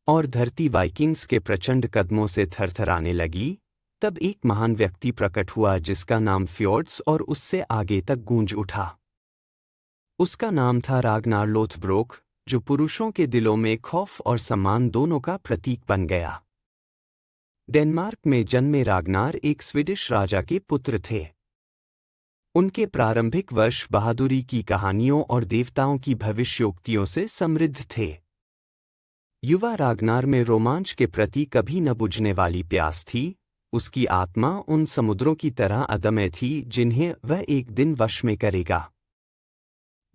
और धरती वाइकिंग्स के प्रचंड कदमों से थरथराने लगी, तब एक महान व्यक्ति प्रकट हुआ जिसका नाम फ्योर्ड्स और उससे आगे तक गूंज उठा। उसका नाम था रागनार लोथब्रोक, जो पुरुषों के दिलों में खौफ और सम्मान दोनों का प्रतीक बन गया। डेनमार्क में जन्मे रागनार एक स्वीडिश राजा के पुत्र थे। उनके प्रारंभिक वर्ष बहादुरी की कहानियों और देवताओं की भविष्योक्तियों से समृद्ध थे। युवा रागनार में रोमांच के प्रति कभी न बुझने वाली प्यास थी। उसकी आत्मा उन समुद्रों की तरह अदम्य थी जिन्हें वह एक दिन वश में करेगा।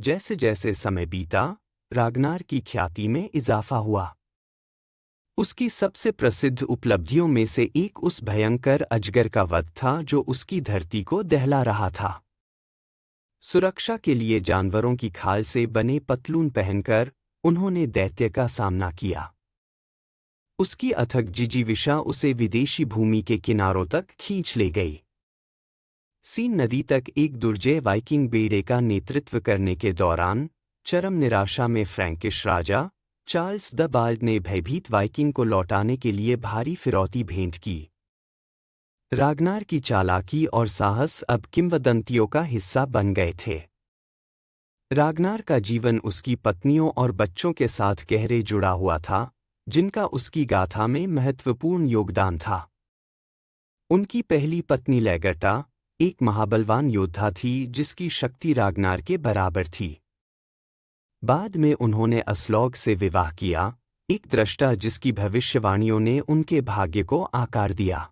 जैसे जैसे समय बीता, रागनार की ख्याति में इजाफा हुआ। उसकी सबसे प्रसिद्ध उपलब्धियों में से एक उस भयंकर अजगर का वध था जो उसकी धरती को दहला रहा था। सुरक्षा के लिए जानवरों की खाल से बने पतलून पहनकर उन्होंने दैत्य का सामना किया। उसकी अथक जिजीविषा उसे विदेशी भूमि के किनारों तक खींच ले गई। सीन नदी तक एक दुर्जय वाइकिंग बेड़े का नेतृत्व करने के दौरान चरम निराशा में Frankish Raja Charles the bald ने भयभीत वाइकिंग को लौटाने के लिए भारी फिरौती भेंट की। रागनार की चालाकी और साहस अब किंवदंतियों का हिस्सा बन गए थे। रागनार का जीवन उसकी पत्नियों और बच्चों के साथ गहरे जुड़ा हुआ था, जिनका उसकी गाथा में महत्वपूर्ण योगदान था। उनकी पहली पत्नी लेगर्टा एक महाबलवान योद्धा थी जिसकी शक्ति रागनार के बराबर थी। बाद में उन्होंने असलॉग से विवाह किया, एक दृष्टा जिसकी भविष्यवाणियों ने उनके भाग्य को आकार दिया।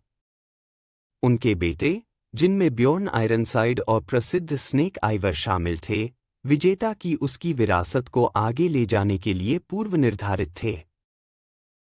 उनके बेटे, जिनमें ब्योर्न आयरनसाइड और प्रसिद्ध स्नेक आइवर शामिल थे, विजेता की उसकी विरासत को आगे ले जाने के लिए पूर्व निर्धारित थे।